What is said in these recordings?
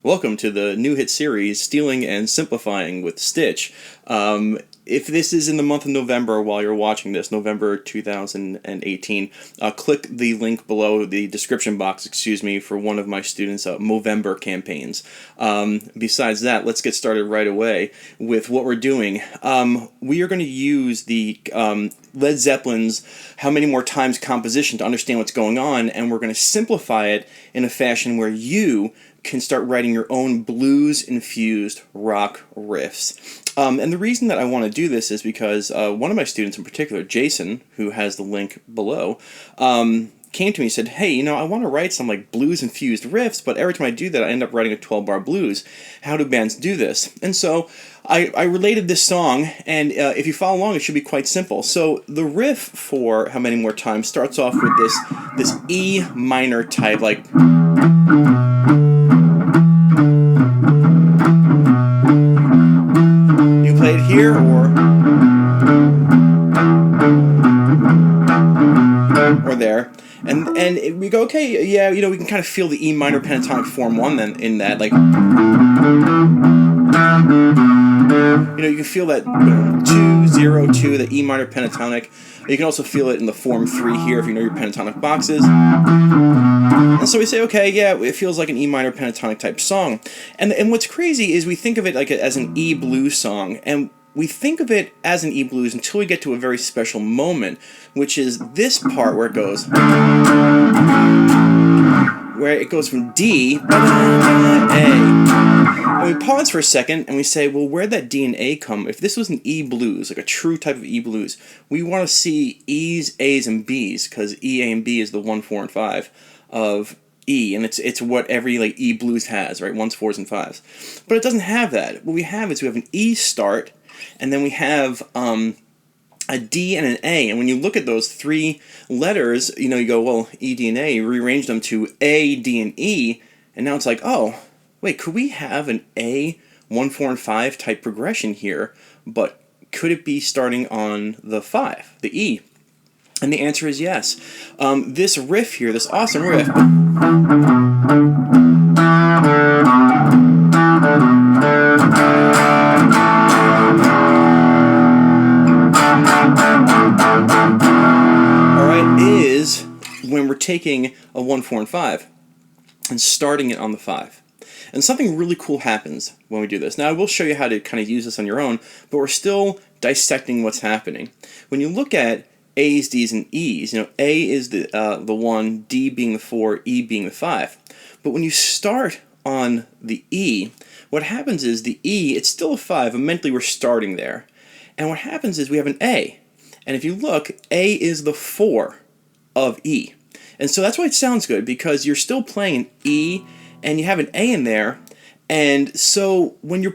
Welcome to the new hit series, Stealing and Simplifying with Stitch. If this is in the month of November while you're watching this, November 2018, click the link below the description box, for one of my students' Movember campaigns. Besides that, let's get started right away with what we're doing. We are going to use the Led Zeppelin's How Many More Times composition to understand what's going on, and we're going to simplify it in a fashion where you can start writing your own blues-infused rock riffs. And the reason that I want to do this is because one of my students in particular, Jason, who has the link below, came to me and said, hey, I want to write some like blues-infused riffs, but every time I do that, I end up writing a 12-bar blues. How do bands do this? And so I related this song, and if you follow along, it should be quite simple. So the riff for How Many More Times starts off with this E minor type, like... Play it here or there, and we go, okay, yeah, we can kind of feel the E minor pentatonic form one then in that, like, you can feel that 2-0-2, the E minor pentatonic. You can also feel it in the form 3 here if you know your pentatonic boxes. And so we say, okay, yeah, it feels like an E minor pentatonic type song. And what's crazy is we think of it like as an E blues song, and we think of it as an E blues until we get to a very special moment, which is this part where it goes from D to A. And we pause for a second and we say, well, where'd that D and A come? If this was an E blues, like a true type of E blues, we want to see E's, A's, and B's, because E, A, and B is the 1, 4, and 5 of E, and it's what every like E blues has, right? 1s, 4s, and 5s. But it doesn't have that. What we have is we have an E start, and then we have a D and an A, and when you look at those three letters, you go, well, E, D, and A, you rearrange them to A, D, and E, and now it's like, oh, wait, could we have an A, 1, 4, and 5 type progression here, but could it be starting on the 5, the E? And the answer is yes. This riff here, this awesome riff, is when we're taking a 1, 4, and 5 and starting it on the 5. And something really cool happens when we do this. Now, I will show you how to kind of use this on your own, but we're still dissecting what's happening. When you look at A's, D's, and E's, A is the 1, D being the 4, E being the 5. But when you start on the E, what happens is the E, it's still a 5, but mentally we're starting there. And what happens is we have an A. And if you look, A is the 4 of E. And so that's why it sounds good, because you're still playing an E and you have an A in there. And so when you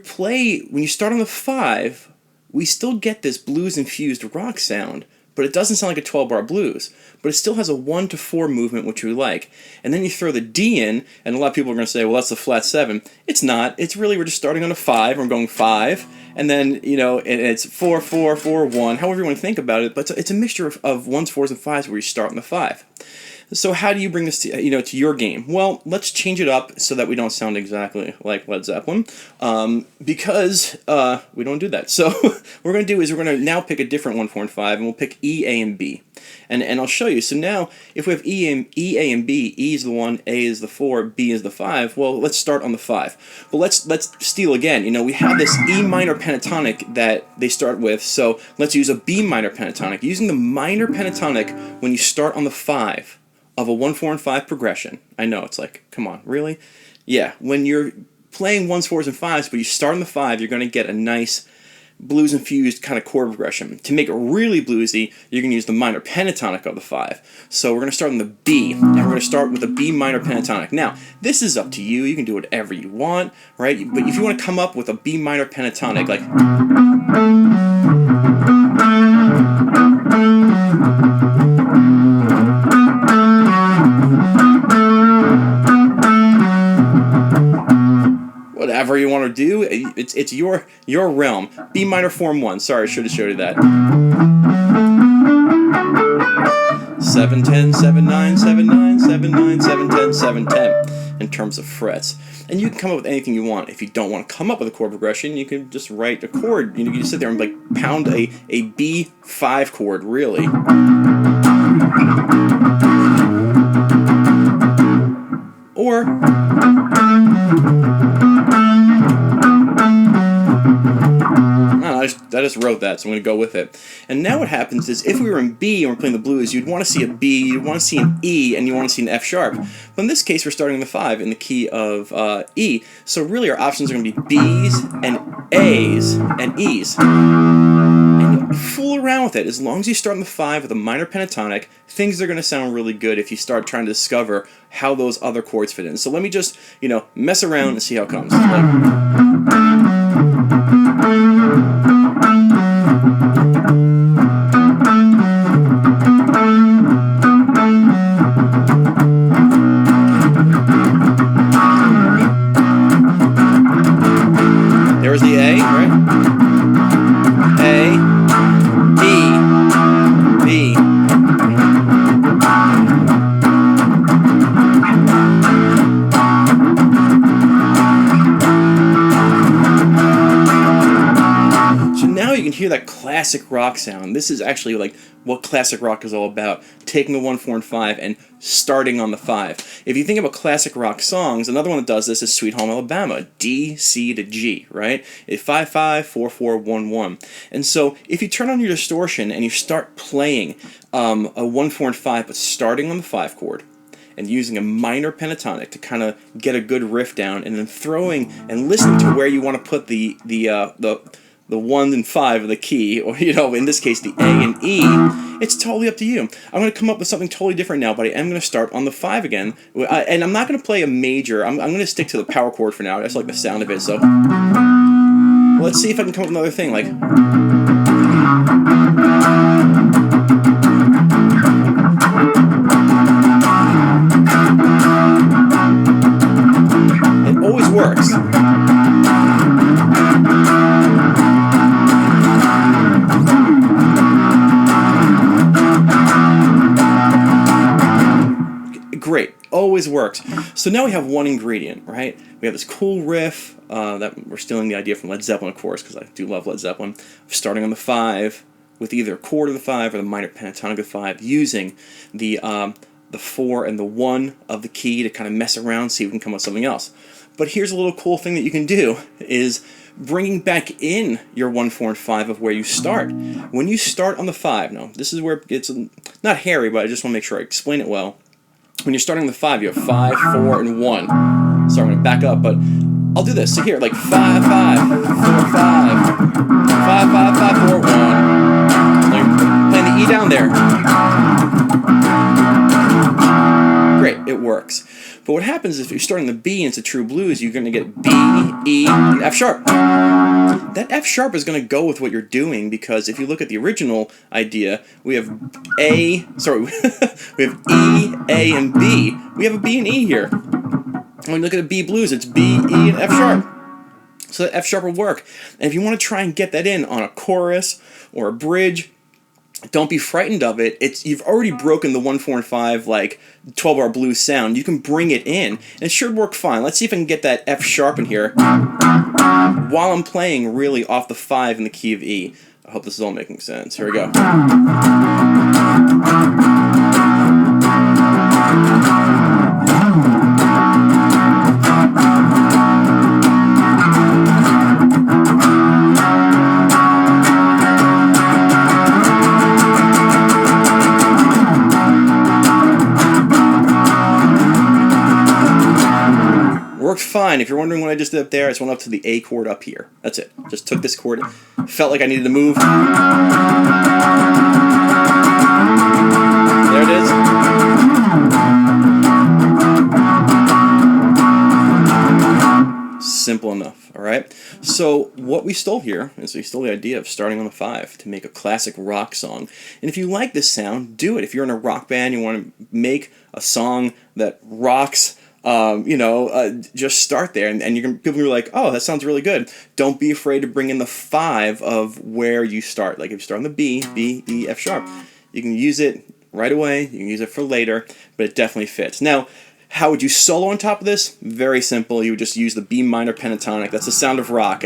start on the 5, we still get this blues-infused rock sound, but it doesn't sound like a 12-bar blues. But it still has a 1 to 4 movement, which we like. And then you throw the D in, and a lot of people are going to say, well, that's the flat 7. It's not. It's really, we're just starting on a 5, we're going 5, and then, and it's 4, 4, 4, 1, however you want to think about it, but it's a mixture of 1s, 4s, and 5s where you start on the 5. So how do you bring this to, to your game? Well, let's change it up so that we don't sound exactly like Led Zeppelin, because we don't do that. So what we're going to do is we're going to now pick a different 1, 4, and 5, and we'll pick E, A, and B. And I'll show you. So now, if we have E, A, and B, E is the 1, A is the 4, B is the 5, well, let's start on the 5. But let's steal again. We have this E minor pentatonic that they start with, so let's use a B minor pentatonic. Using the minor pentatonic when you start on the 5 of a 1, 4, and 5 progression. I know, it's like, come on, really? Yeah, when you're playing 1s, 4s, and 5s, but you start on the 5, you're going to get a nice blues-infused kind of chord progression. To make it really bluesy, you're going to use the minor pentatonic of the 5. So we're going to start on the B, and we're going to start with a B minor pentatonic. Now, this is up to you. You can do whatever you want, right? But if you want to come up with a B minor pentatonic, like... whatever you want to do, it's your realm. B minor form 1. Sorry, I should have showed you that. 7-10, 7-9, 7-9, 7-9, 7-10, 7-10. in terms of frets. And you can come up with anything you want. If you don't want to come up with a chord progression, you can just write a chord. You know, you just sit there and like pound a B5 chord, really. Or I just wrote that, so I'm going to go with it. And now what happens is, if we were in B and we're playing the blues, you'd want to see a B, you'd want to see an E, and you want to see an F sharp. But in this case, we're starting in the 5 in the key of E. So really our options are going to be B's and A's and E's. And fool around with it. As long as you start in the 5 with a minor pentatonic, things are going to sound really good if you start trying to discover how those other chords fit in. So let me just, you know, mess around and see how it comes. There's the A, right? A, E, B. So now you can hear that classic rock sound. This is actually like what classic rock is all about. Taking the 1, 4, and 5 and starting on the 5. If you think about classic rock songs, another one that does this is Sweet Home Alabama. D, C to G, right? It's 5, 5, 4, 4, 1, 1. And so if you turn on your distortion and you start playing a 1, 4, and 5, but starting on the 5 chord, and using a minor pentatonic to kind of get a good riff down, and then throwing and listening to where you want to put the 1 and 5 of the key, or, you know, in this case the A and E, it's totally up to you. I'm going to come up with something totally different now, but I am going to start on the 5 again. And I'm not going to play a major. I'm going to stick to the power chord for now. I just like the sound of it, so let's see if I can come up with another thing, like... It always works. Great, always works. So now we have one ingredient, right? We have this cool riff that we're stealing the idea from Led Zeppelin, of course, because I do love Led Zeppelin. Starting on the 5 with either a chord of the 5 or the minor pentatonic of the 5, using the 4 and the 1 of the key to kind of mess around, see if we can come up with something else. But here's a little cool thing that you can do, is bringing back in your 1, 4, and 5 of where you start. When you start on the 5, now this is where it gets not hairy, but I just want to make sure I explain it well. When you're starting the 5, you have 5, 4, and 1. So I'm going to back up, but I'll do this. So here, like 5, 5, 4, 5, 5, 5, 5, 4, 1. Like playing the E down there. Great, it works. But what happens if you're starting the B and it's a true blues, you're going to get B, E, and F sharp. That F sharp is going to go with what you're doing, because if you look at the original idea, we have we have E, A, and B. We have a B and E here. When you look at a B blues, it's B, E, and F sharp. So that F sharp will work. And if you want to try and get that in on a chorus or a bridge, don't be frightened of it. You've already broken the 1, 4, and 5 like 12-bar blues sound. You can bring it in, and it should work fine. Let's see if I can get that F sharp in here while I'm playing really off the 5 in the key of E. I hope this is all making sense. Here we go. Worked fine. If you're wondering what I just did up there, I just went up to the A chord up here. That's it. Just took this chord. Felt like I needed to move. There it is. Simple enough, all right? So what we stole here is we stole the idea of starting on the 5 to make a classic rock song. And if you like this sound, do it. If you're in a rock band, you want to make a song that rocks, just start there, and people are like, oh, that sounds really good. Don't be afraid to bring in the 5 of where you start. Like if you start on the B, E, F sharp, you can use it right away. You can use it for later, but it definitely fits. Now, How would you solo on top of this? Very simple. You would just use the B minor pentatonic. That's the sound of rock.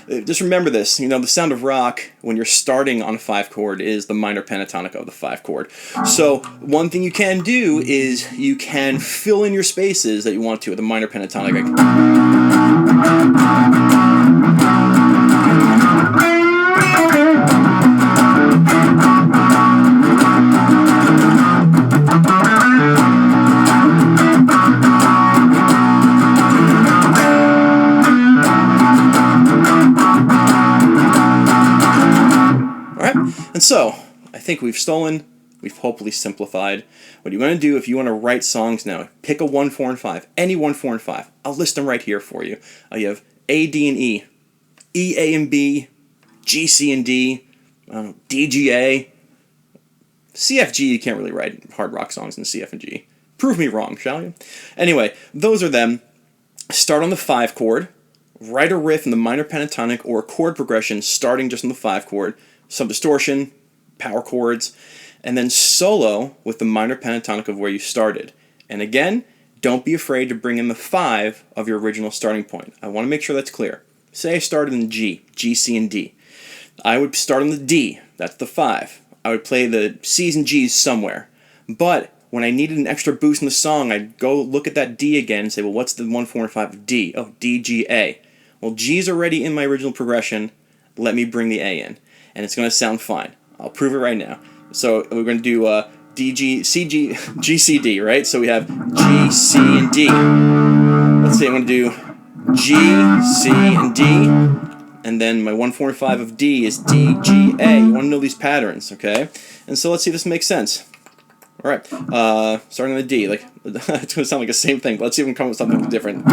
Just remember this. You know, the sound of rock when you're starting on a 5 chord is the minor pentatonic of the 5 chord. So one thing you can do is you can fill in your spaces that you want to with the minor pentatonic. And so, I think we've hopefully simplified. What you want to do if you want to write songs now, pick a 1, 4, and 5. Any 1, 4, and 5. I'll list them right here for you. You have A, D, and E. E, A, and B. G, C, and D. D, G, A. C, F, G, you can't really write hard rock songs in C, F, and G. Prove me wrong, shall you? Anyway, those are them. Start on the 5 chord. Write a riff in the minor pentatonic or a chord progression starting just on the 5 chord. Some distortion, power chords, and then solo with the minor pentatonic of where you started. And again, don't be afraid to bring in the 5 of your original starting point. I want to make sure that's clear. Say I started in G, G, C, and D. I would start on the D, that's the 5. I would play the C's and G's somewhere. But when I needed an extra boost in the song, I'd go look at that D again and say, well, what's the 1, 4, and 5 of D? Oh, D, G, A. Well, G's already in my original progression. Let me bring the A in. And it's going to sound fine. I'll prove it right now. So we're going to do D, G, C, G, G, C, D, right? So we have G, C, and D. Let's say I'm going to do G, C, and D. And then my 1, 4, and 5 of D is D, G, A. You want to know these patterns, okay? And so let's see if this makes sense. All right. Starting on the D. Like it's going to sound like the same thing, but let's see if we can come up with something different.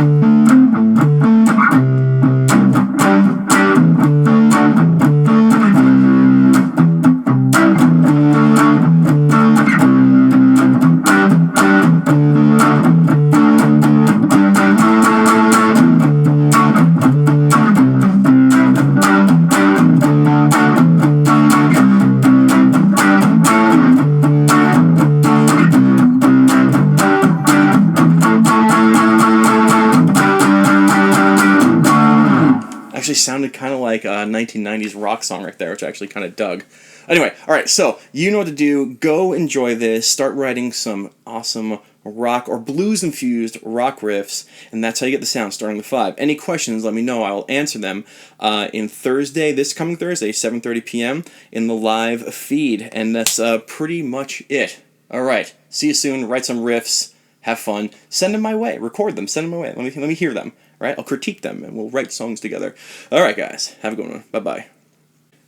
Actually sounded kind of like a 1990s rock song right there, which I actually kind of dug. Anyway, alright, so you know what to do. Go enjoy this. Start writing some awesome rock or blues-infused rock riffs, and that's how you get the sound starting the 5. Any questions, let me know. I will answer them this coming Thursday, 7:30 p.m. in the live feed, and that's pretty much it. Alright, see you soon. Write some riffs. Have fun. Send them my way. Record them. Send them my way. Let me hear them. Right? I'll critique them, and we'll write songs together. Alright, guys. Have a good one. Bye-bye.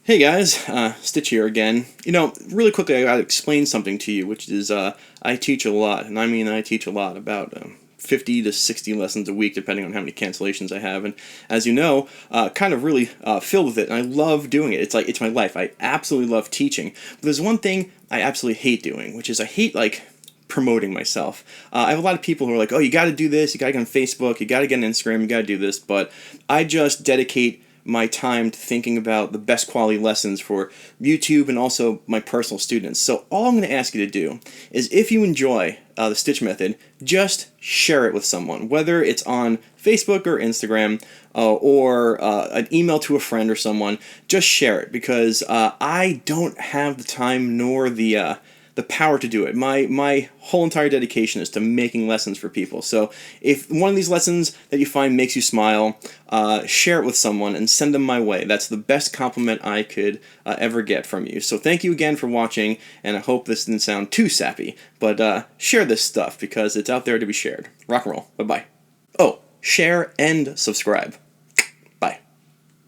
Hey, guys. Stitch here again. You know, really quickly, I gotta explain something to you, which is I teach a lot, and I mean I teach a lot, about 50 to 60 lessons a week, depending on how many cancellations I have. And as you know, kind of really filled with it, and I love doing it. It's my life. I absolutely love teaching. But there's one thing I absolutely hate doing, which is I hate, promoting myself. I have a lot of people who are like, oh, you got to do this, you got to get on Facebook, you got to get on Instagram, you got to do this, but I just dedicate my time to thinking about the best quality lessons for YouTube and also my personal students. So all I'm going to ask you to do is, if you enjoy the Stitch method, just share it with someone, whether it's on Facebook or Instagram or an email to a friend or someone. Just share it, because I don't have the time nor the power to do it. My whole entire dedication is to making lessons for people. So if one of these lessons that you find makes you smile, share it with someone and send them my way. That's the best compliment I could ever get from you. So thank you again for watching, and I hope this didn't sound too sappy, but share this stuff because it's out there to be shared. Rock and roll. Bye-bye. Oh, share and subscribe.